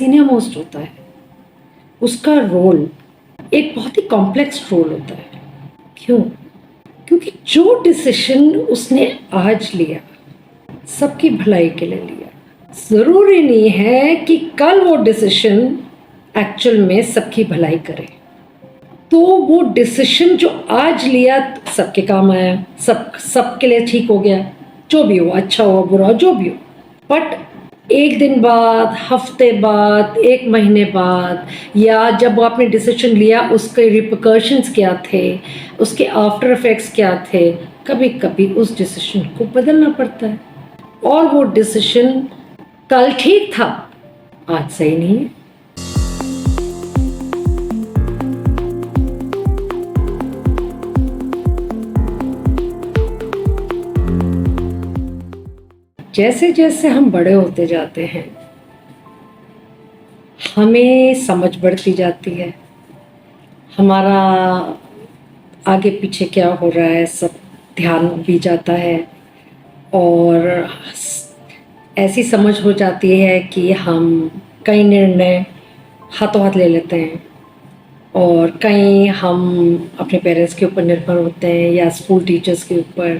Senior most होता है, उसका रोल एक बहुत ही कॉम्प्लेक्स रोल होता है। क्यों? क्योंकि जो डिसीजन उसने आज लिया सबकी भलाई के लिए लिया। ज़रूरी नहीं है कि कल वो डिसीजन एक्चुअल में सबकी भलाई करे। तो वो डिसीजन जो आज लिया सबके काम आया, सबके लिए ठीक हो गया, जो भी हो, अच्छा हो बुरा हो, जो भी हो। बट एक दिन बाद, हफ्ते बाद, एक महीने बाद, या जब आपने डिसीजन लिया उसके रिपरकशंस क्या थे, उसके आफ्टर इफेक्ट्स क्या थे, कभी कभी उस डिसीजन को बदलना पड़ता है। और वो डिसीजन कल ठीक था, आज सही नहीं है। जैसे जैसे हम बड़े होते जाते हैं हमें समझ बढ़ती जाती है, हमारा आगे पीछे क्या हो रहा है सब ध्यान भी जाता है, और ऐसी समझ हो जाती है कि हम कई निर्णय हाथों हाथ ले लेते हैं, और कहीं हम अपने पेरेंट्स के ऊपर निर्भर होते हैं या स्कूल टीचर्स के ऊपर,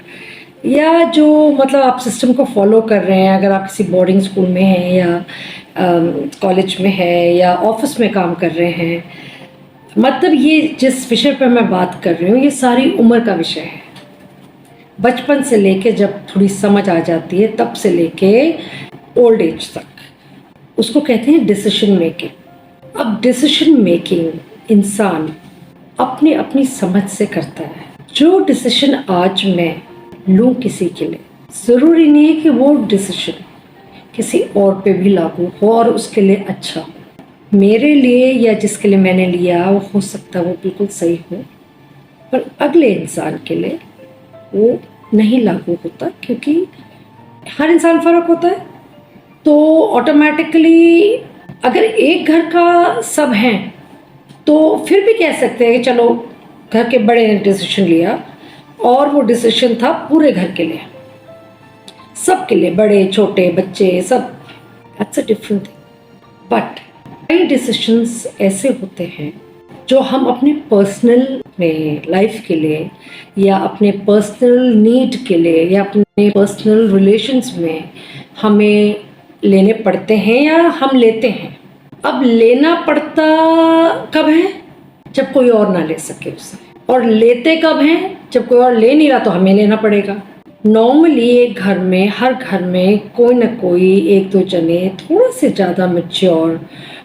या जो मतलब आप सिस्टम को फॉलो कर रहे हैं। अगर आप किसी बोर्डिंग स्कूल में हैं या कॉलेज में है या ऑफिस में काम कर रहे हैं, मतलब ये जिस विषय पर मैं बात कर रही हूँ ये सारी उम्र का विषय है। बचपन से लेके जब थोड़ी समझ आ जाती है तब से लेके ओल्ड एज तक, उसको कहते हैं डिसीजन मेकिंग। अब डिसीजन मेकिंग इंसान अपनी अपनी समझ से करता है। जो डिसीजन आज मैं लूँ किसी के लिए, ज़रूरी नहीं है कि वो डिसीजन किसी और पे भी लागू हो और उसके लिए अच्छा हो। मेरे लिए या जिसके लिए मैंने लिया वो हो सकता है वो बिल्कुल सही हो, पर अगले इंसान के लिए वो नहीं लागू होता, क्योंकि हर इंसान फ़र्क होता है। तो ऑटोमेटिकली अगर एक घर का सब हैं तो फिर भी कह सकते हैं कि चलो घर के बड़े ने डिसीजन लिया और वो डिसीजन था पूरे घर के लिए, सबके लिए, बड़े छोटे बच्चे सब। That's a different thing. But कई डिसीजंस ऐसे होते हैं जो हम अपने पर्सनल में लाइफ के लिए या अपने पर्सनल नीड के लिए या अपने पर्सनल रिलेशंस में हमें लेने पड़ते हैं या हम लेते हैं। अब लेना पड़ता कब है? जब कोई और ना ले सके उसे, और लेते कब हैं? जब कोई और ले नहीं रहा तो हमें लेना पड़ेगा। नॉर्मली एक घर में, हर घर में कोई ना कोई एक दो जने थोड़ा से ज़्यादा मैच्योर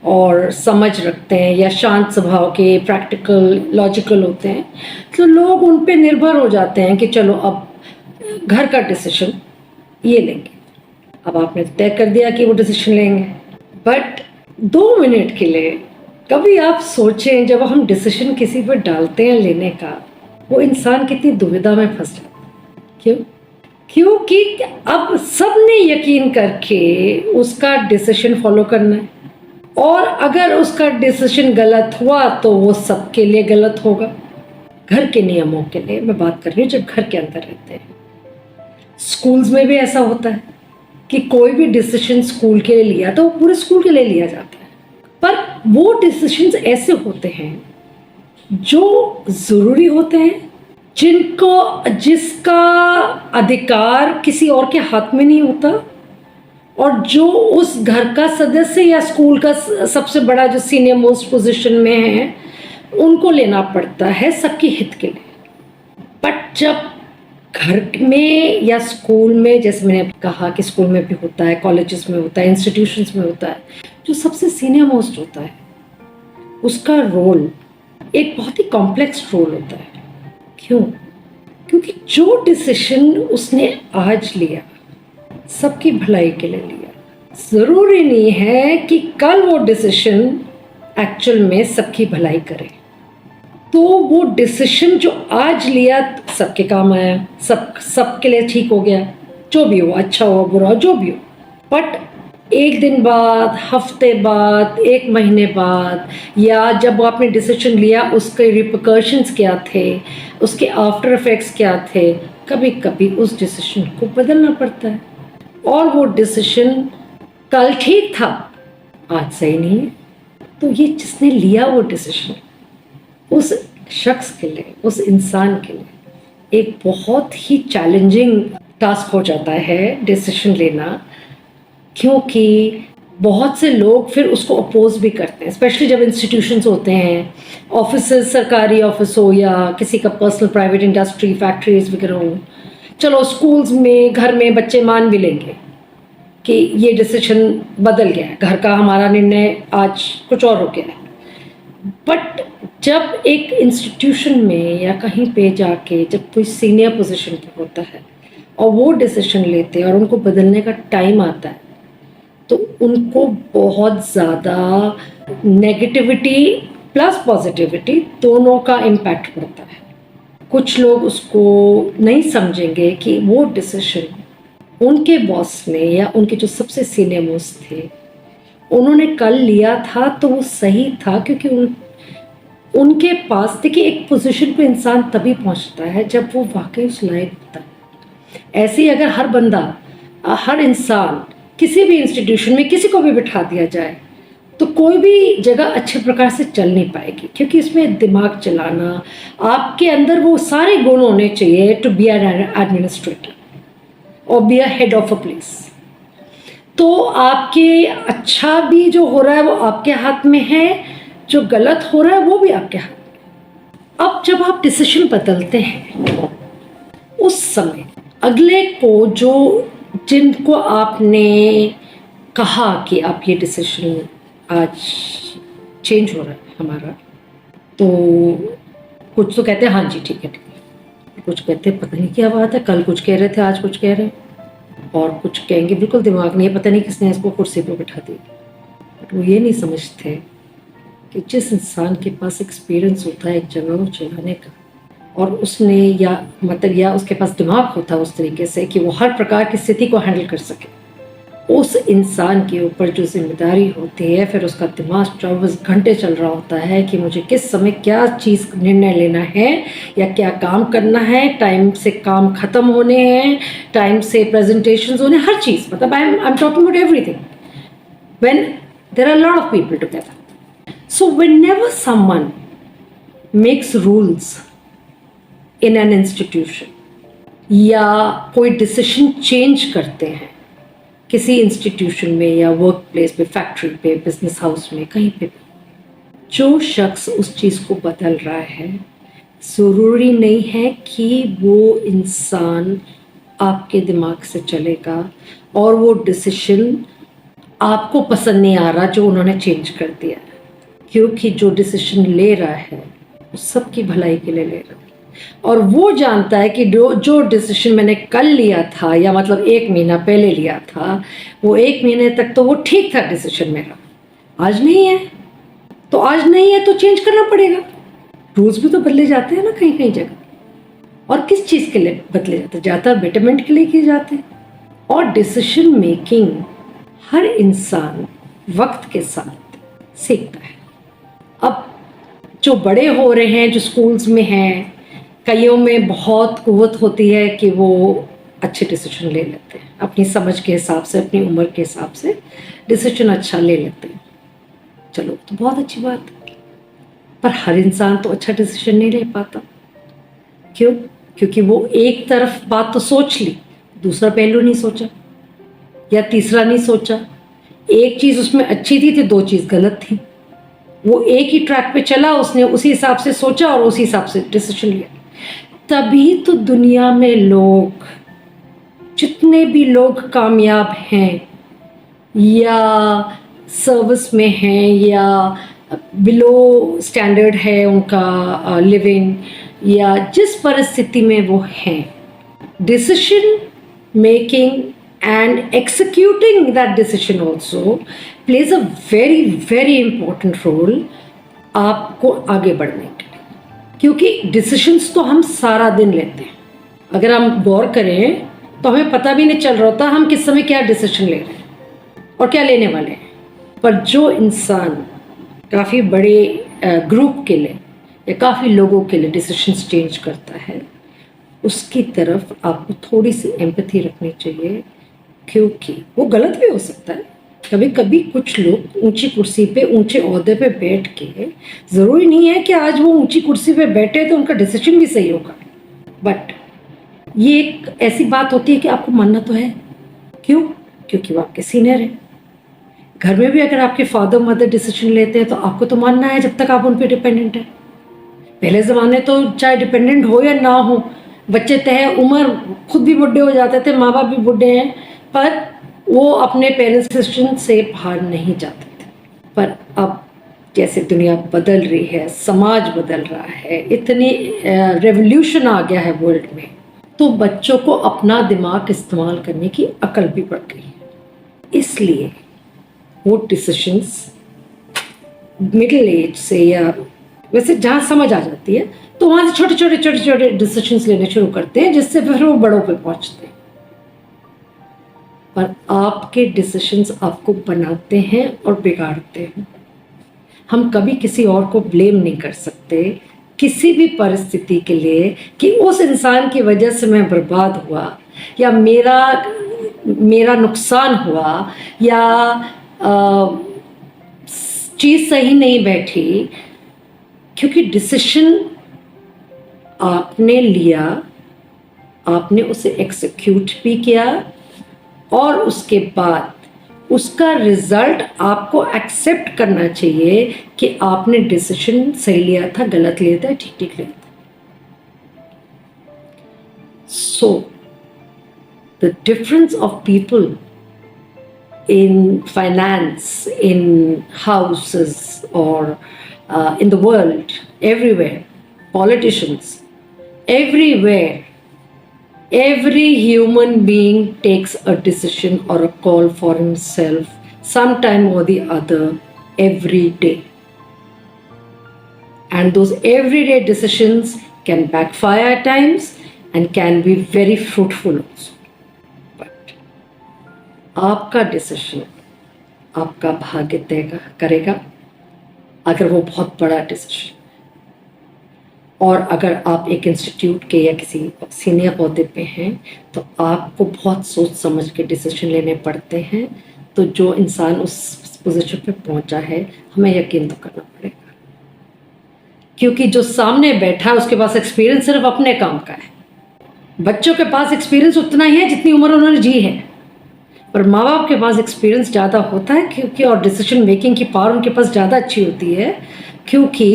और समझ रखते हैं या शांत स्वभाव के, प्रैक्टिकल, लॉजिकल होते हैं, तो लोग उन पे निर्भर हो जाते हैं कि चलो अब घर का डिसीजन ये लेंगे। अब आपने तय कर दिया कि वो डिसीजन लेंगे, बट 2 मिनट के लिए कभी आप सोचें, जब हम डिसीजन किसी पर डालते हैं लेने का, वो इंसान कितनी दुविधा में फंस जाता है। क्यों? क्योंकि अब सबने यकीन करके उसका डिसीजन फॉलो करना है, और अगर उसका डिसीजन गलत हुआ तो वो सबके लिए गलत होगा। घर के नियमों के लिए मैं बात कर रही हूँ, जब घर के अंदर रहते हैं। स्कूल्स में भी ऐसा होता है कि कोई भी डिसीजन स्कूल के लिए लिया तो वो पूरे स्कूल के लिए लिया जाता है, पर वो डिसीजंस ऐसे होते हैं जो ज़रूरी होते हैं, जिसका अधिकार किसी और के हाथ में नहीं होता, और जो उस घर का सदस्य या स्कूल का सबसे बड़ा जो सीनियर मोस्ट पोजीशन में है उनको लेना पड़ता है सबके हित के लिए। बट जब घर में या स्कूल में, जैसे मैंने कहा कि स्कूल में भी होता है, कॉलेजेस में होता है, इंस्टीट्यूशंस में होता है, जो सबसे सीनियर मोस्ट होता है उसका रोल एक बहुत ही कॉम्प्लेक्स रोल होता है। क्यों? क्योंकि जो डिसीजन उसने आज लिया सबकी भलाई के लिए लिया। ज़रूरी नहीं है कि कल वो डिसीजन एक्चुअल में सबकी भलाई करे। तो वो डिसीजन जो आज लिया सबके काम आया, सबके लिए ठीक हो गया, जो भी हो, अच्छा हो बुरा हो, जो भी हो। बट एक दिन बाद, हफ्ते बाद, एक महीने बाद, या जब आपने डिसीजन लिया उसके रिपरकशंस क्या थे, उसके आफ्टर इफेक्ट्स क्या थे, कभी कभी उस डिसीजन को बदलना पड़ता है। और वो डिसीजन कल ठीक था, आज सही नहीं है। तो ये जिसने लिया वो डिसीजन, उस शख्स के लिए, उस इंसान के लिए एक बहुत ही चैलेंजिंग टास्क हो जाता है डिसीजन लेना, क्योंकि बहुत से लोग फिर उसको अपोज भी करते हैं, स्पेशली जब इंस्टीट्यूशंस होते हैं, ऑफिसेज, सरकारी ऑफिस हो या किसी का पर्सनल प्राइवेट इंडस्ट्री, फैक्ट्रीज वगैरह हो। चलो स्कूल्स में, घर में बच्चे मान भी लेंगे कि ये डिसीजन बदल गया है, घर का हमारा निर्णय आज कुछ और हो गया है। बट जब एक इंस्टीट्यूशन में या कहीं पे जाके जब कोई सीनियर पोजीशन पे होता है और वो डिसीजन लेते हैं और उनको बदलने का टाइम आता है, तो उनको बहुत ज़्यादा नेगेटिविटी प्लस पॉजिटिविटी दोनों का इम्पैक्ट पड़ता है। कुछ लोग उसको नहीं समझेंगे कि वो डिसीजन उनके बॉस ने या उनके जो सबसे सीनियर मोस्ट थे उन्होंने कल लिया था तो वो सही था, क्योंकि उनके पास, देखिए, एक पोजीशन पे इंसान तभी पहुंचता है जब वो वाकई उस लायक होता है। ऐसे ही अगर हर बंदा, हर इंसान किसी भी इंस्टीट्यूशन में किसी को भी बिठा दिया जाए तो कोई भी जगह अच्छे प्रकार से चल नहीं पाएगी, क्योंकि इसमें दिमाग चलाना, आपके अंदर वो सारे गुण होने चाहिए टू बी एन एडमिनिस्ट्रेटर और be a head of a place. तो आपके अच्छा भी जो हो रहा है वो आपके हाथ में है, जो गलत हो रहा है वो भी आपके हाथ में। अब जब आप डिसीजन बदलते हैं उस समय अगले को, जो जिनको आपने कहा कि आप ये डिसीजन आज चेंज हो रहा है हमारा, तो कुछ तो कहते हैं हाँ जी ठीक है ठीक है, कुछ कहते हैं पता नहीं क्या बात है, कल कुछ कह रहे थे आज कुछ कह रहे हैं, और कुछ कहेंगे बिल्कुल दिमाग नहीं है, पता नहीं किसने इसको कुर्सी पर बिठा दी। बट वो ये नहीं समझते कि जिस इंसान के पास एक्सपीरियंस होता है एक जगह को चलाने का, और उसने या उसके पास दिमाग होता है उस तरीके से कि वो हर प्रकार की स्थिति को हैंडल कर सके, उस इंसान के ऊपर जो जिम्मेदारी होती है, फिर उसका दिमाग 24 घंटे चल रहा होता है कि मुझे किस समय क्या चीज़ निर्णय लेना है या क्या काम करना है, टाइम से काम ख़त्म होने हैं, टाइम से प्रेजेंटेशंस होने, हर चीज़, मतलब I am talking about everything when there are lot of people together. So whenever someone makes rules in an institution या कोई डिसीजन चेंज करते हैं किसी इंस्टीट्यूशन में या वर्क प्लेस पे, फैक्ट्री पे, बिजनेस हाउस में, कहीं पे भी, जो शख्स उस चीज़ को बदल रहा है, ज़रूरी नहीं है कि वो इंसान आपके दिमाग से चलेगा और वो डिसीजन आपको पसंद नहीं आ रहा जो उन्होंने चेंज कर दिया है, क्योंकि जो डिसीजन ले रहा है वो सबकी भलाई के लिए ले रहा है, और वो जानता है कि जो डिसीजन मैंने कल लिया था, या मतलब 1 महीना पहले लिया था, वो 1 महीने तक तो वो ठीक था डिसीजन मेरा, आज नहीं है, तो आज नहीं है तो चेंज करना पड़ेगा। रूल्स भी तो बदले जाते हैं ना कहीं कहीं जगह, और किस चीज़ के लिए बदले जाते हैं, ज़्यादा बेटरमेंट के लिए किए जाते हैं। और डिसीजन मेकिंग हर इंसान वक्त के साथ सीखता है। अब जो बड़े हो रहे हैं, जो स्कूल्स में हैं, कईयों में बहुत कुव्वत होती है कि वो अच्छे डिसीजन ले लेते हैं, अपनी समझ के हिसाब से, अपनी उम्र के हिसाब से डिसीजन अच्छा ले लेते हैं। चलो तो बहुत अच्छी बात है, पर हर इंसान तो अच्छा डिसीजन नहीं ले पाता। क्यों? क्योंकि वो एक तरफ बात तो सोच ली, दूसरा पहलू नहीं सोचा या तीसरा नहीं सोचा। एक चीज़ उसमें अच्छी थी तो 2 चीज़ गलत थी। वो एक ही ट्रैक पे चला, उसने उसी हिसाब से सोचा और उसी हिसाब से डिसीजन लिया। तभी तो दुनिया में लोग, जितने भी लोग कामयाब हैं या सर्विस में हैं या बिलो स्टैंडर्ड है उनका लिविंग, या जिस परिस्थिति में वो हैं, decision making and executing that decision also plays a very very important role आपको आगे बढ़ने के लिए, क्योंकि डिसीजंस तो हम सारा दिन लेते हैं। अगर हम गौर करें तो हमें पता भी नहीं चल रहा होता हम किस समय क्या डिसीजन ले रहे हैं और क्या लेने वाले हैं। पर जो इंसान काफ़ी बड़े ग्रुप के लिए या काफ़ी लोगों के लिए डिसीजंस चेंज करता है, उसकी तरफ आपको थोड़ी सी एम्पैथी रखनी चाहिए, क्योंकि वो गलत भी हो सकता है, कभी कभी कुछ लोग ऊंची कुर्सी पे ऊंचे ओहदे पे बैठ के, ज़रूरी नहीं है कि आज वो ऊंची कुर्सी पे बैठे तो उनका डिसीजन भी सही होगा, बट ये एक ऐसी बात होती है कि आपको मानना तो है। क्यों? क्योंकि वो आपके सीनियर हैं। घर में भी अगर आपके फादर मदर डिसीजन लेते हैं तो आपको तो मानना है जब तक आप उन पर डिपेंडेंट हैं। पहले ज़माने तो चाहे डिपेंडेंट हो या ना हो, बच्चे तय उम्र खुद भी बुढ़े हो जाते थे, माँ बाप भी बुढ़े हैं, पर वो अपने पेरेंट्स डिसीजन से बाहर नहीं जाते थे। पर अब जैसे दुनिया बदल रही है, समाज बदल रहा है, इतनी रेवोल्यूशन आ गया है वर्ल्ड में, तो बच्चों को अपना दिमाग इस्तेमाल करने की अकल भी बढ़ गई है। इसलिए वो डिसीशंस मिडिल एज से या वैसे जहाँ समझ आ जाती है तो वहाँ से छोटे छोटे छोटे छोटे डिसीशंस लेने शुरू करते हैं, जिससे फिर वो बड़ों पे पहुँचते हैं। पर आपके डिसीशंस आपको बनाते हैं और बिगाड़ते हैं। हम कभी किसी और को ब्लेम नहीं कर सकते किसी भी परिस्थिति के लिए कि उस इंसान की वजह से मैं बर्बाद हुआ या मेरा नुकसान हुआ या चीज़ सही नहीं बैठी, क्योंकि डिसीजन आपने लिया, आपने उसे एग्जीक्यूट भी किया और उसके बाद उसका रिजल्ट आपको एक्सेप्ट करना चाहिए कि आपने डिसीजन सही लिया था, गलत लिया था, ठीक ठीक लिया था। So the difference of people in finance, in houses, or in the world, everywhere, politicians, everywhere, every human being takes a decision or a call for himself, sometime or the other, every day. And those everyday decisions can backfire at times and can be very fruitful also. आपका decision आपका भाग्य तय करेगा, अगर वो बहुत बड़ा decision, और अगर आप एक इंस्टीट्यूट के या किसी सीनियर ओहदे पे हैं तो आपको बहुत सोच समझ के डिसीजन लेने पड़ते हैं। तो जो इंसान उस पोजीशन पे पहुंचा है, हमें यकीन तो करना पड़ेगा, क्योंकि जो सामने बैठा है उसके पास एक्सपीरियंस सिर्फ अपने काम का है। बच्चों के पास एक्सपीरियंस उतना ही है जितनी उम्र उन्होंने जी है, पर माँ बाप के पास एक्सपीरियंस ज़्यादा होता है, क्योंकि और डिसीजन मेकिंग की पावर उनके पास ज़्यादा अच्छी होती है, क्योंकि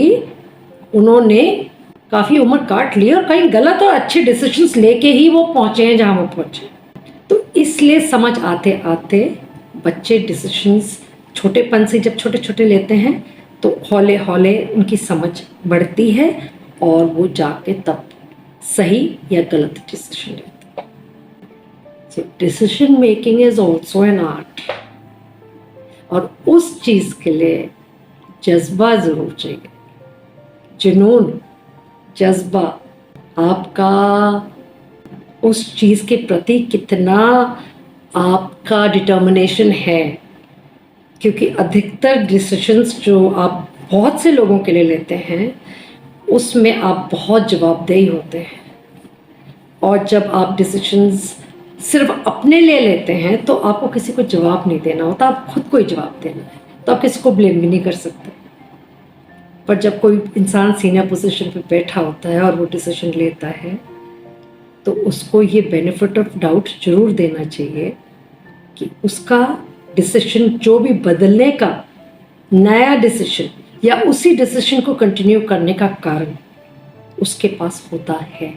उन्होंने काफ़ी उम्र काट ली और कहीं गलत और अच्छे डिसीजंस लेके ही वो पहुँचे हैं जहाँ वो पहुँचे। तो इसलिए समझ आते आते बच्चे डिसीजंस छोटेपन से जब छोटे छोटे लेते हैं तो हौले हौले उनकी समझ बढ़ती है और वो जाके तब सही या गलत डिसीजन लेते हैं। So decision making is also an art, और उस चीज़ के लिए जज्बा ज़रूर चाहिए, जुनून, जज्बा, आपका उस चीज़ के प्रति कितना आपका डिटर्मिनेशन है, क्योंकि अधिकतर डिसीजंस जो आप बहुत से लोगों के लिए लेते हैं उसमें आप बहुत जवाबदेही होते हैं, और जब आप डिसीजंस सिर्फ अपने लिए लेते हैं तो आपको किसी को जवाब नहीं देना होता, आप खुद को ही जवाब देना है, तो आप किसी को ब्लेम भी नहीं कर सकते। पर जब कोई इंसान सीनियर पोजीशन पे बैठा होता है और वो डिसीजन लेता है तो उसको ये बेनिफिट ऑफ डाउट जरूर देना चाहिए कि उसका डिसीजन जो भी बदलने का नया डिसीजन या उसी डिसीजन को कंटिन्यू करने का कारण उसके पास होता है,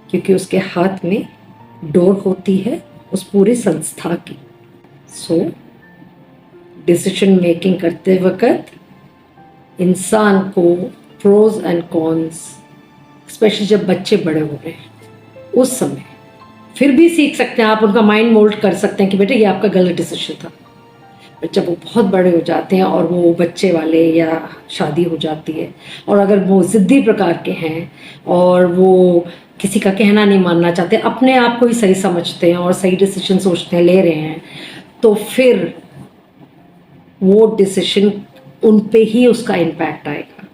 क्योंकि उसके हाथ में डोर होती है उस पूरी संस्था की। सो डिसीजन मेकिंग करते वक्त इंसान को प्रोज एंड कॉन्स, स्पेशली जब बच्चे बड़े हो रहे हैं उस समय फिर भी सीख सकते हैं, आप उनका माइंड मोल्ड कर सकते हैं कि बेटे ये आपका गलत डिसीजन था। पर जब वो बहुत बड़े हो जाते हैं और वो बच्चे वाले या शादी हो जाती है और अगर वो ज़िद्दी प्रकार के हैं और वो किसी का कहना नहीं मानना चाहते, अपने आप को ही सही समझते हैं और सही डिसीजन सोचते हैं ले रहे हैं, तो फिर वो डिसीजन उन पे ही उसका इम्पैक्ट आएगा,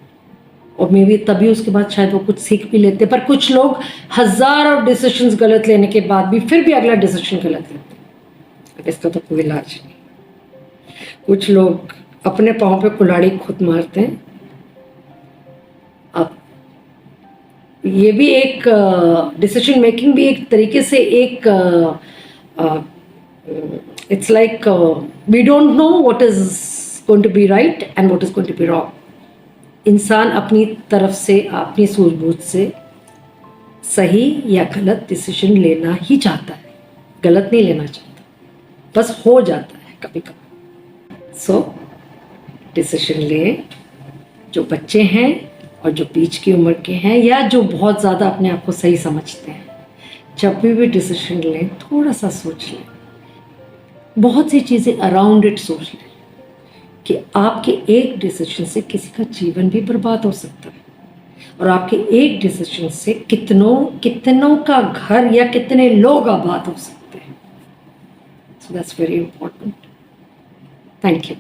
और मे बी तभी उसके बाद शायद वो कुछ सीख भी लेते हैं। पर कुछ लोग हज़ारों डिसीजंस गलत लेने के बाद भी फिर भी अगला डिसीजन गलत लेते हैं, इसका तो कोई इलाज नहीं। कुछ लोग अपने पाँव पे कुल्हाड़ी खुद मारते हैं। अब ये भी एक डिसीजन मेकिंग भी एक तरीके से एक it's like we don't know what is going to be right and what is going to be wrong. इंसान अपनी तरफ से अपनी सूझबूझ से सही या गलत डिसीजन लेना ही चाहता है, गलत नहीं लेना चाहता, बस हो जाता है कभी कभी। सो डिसीजन लें, जो बच्चे हैं और जो बीच की उम्र के हैं या जो बहुत ज़्यादा अपने आप को सही समझते हैं, जब भी डिसीजन लें थोड़ा सा सोच लें, बहुत सी चीज़ें अराउंड इट सोच लें कि आपके एक डिसीजन से किसी का जीवन भी बर्बाद हो सकता है और आपके एक डिसीजन से कितनों का घर या कितने लोग आबाद हो सकते हैं। So that's very important. Thank you.